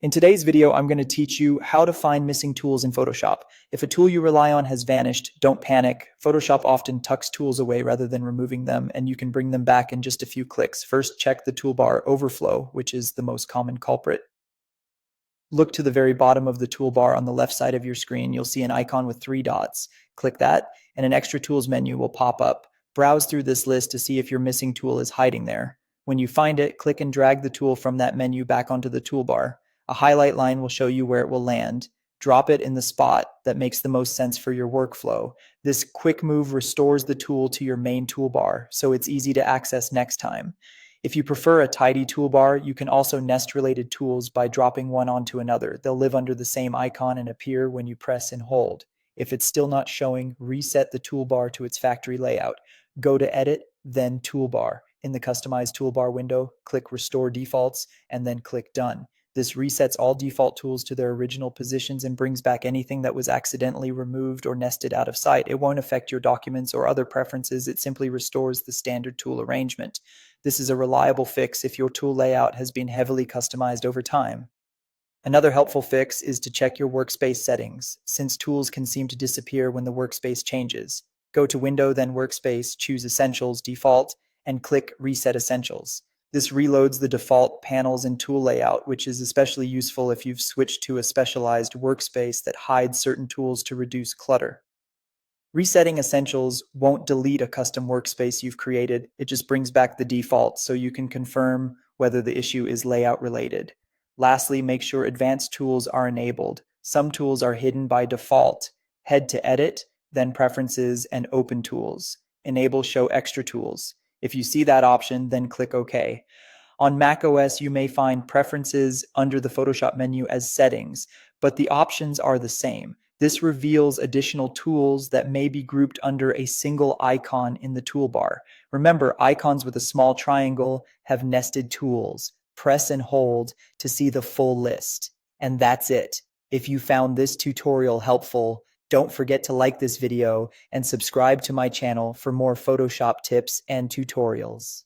In today's video, I'm going to teach you how to find missing tools in Photoshop. If a tool you rely on has vanished, don't panic. Photoshop often tucks tools away rather than removing them, and you can bring them back in just a few clicks. First, check the toolbar overflow, which is the most common culprit. Look to the very bottom of the toolbar on the left side of your screen. You'll see an icon with 3 dots. Click that, and an extra tools menu will pop up. Browse through this list to see if your missing tool is hiding there. When you find it, click and drag the tool from that menu back onto the toolbar. A highlight line will show you where it will land. Drop it in the spot that makes the most sense for your workflow. This quick move restores the tool to your main toolbar, so it's easy to access next time. If you prefer a tidy toolbar, you can also nest related tools by dropping one onto another. They'll live under the same icon and appear when you press and hold. If it's still not showing, reset the toolbar to its factory layout. Go to Edit, then Toolbar. In the Customize Toolbar window, click Restore Defaults, and then click Done. This resets all default tools to their original positions and brings back anything that was accidentally removed or nested out of sight. It won't affect your documents or other preferences. It simply restores the standard tool arrangement. This is a reliable fix if your tool layout has been heavily customized over time. Another helpful fix is to check your workspace settings, since tools can seem to disappear when the workspace changes. Go to Window, then Workspace, choose Essentials Default, and click Reset Essentials. This reloads the default panels and tool layout, which is especially useful if you've switched to a specialized workspace that hides certain tools to reduce clutter. Resetting Essentials won't delete a custom workspace you've created, it just brings back the default so you can confirm whether the issue is layout related. Lastly, make sure Advanced Tools are enabled. Some tools are hidden by default. Head to Edit, then Preferences and Open Tools. Enable Show Extra Tools. If you see that option, then click OK. On macOS, you may find Preferences under the Photoshop menu as Settings, but the options are the same. This reveals additional tools that may be grouped under a single icon in the toolbar. Remember, icons with a small triangle have nested tools. Press and hold to see the full list. And that's it. If you found this tutorial helpful, don't forget to like this video and subscribe to my channel for more Photoshop tips and tutorials.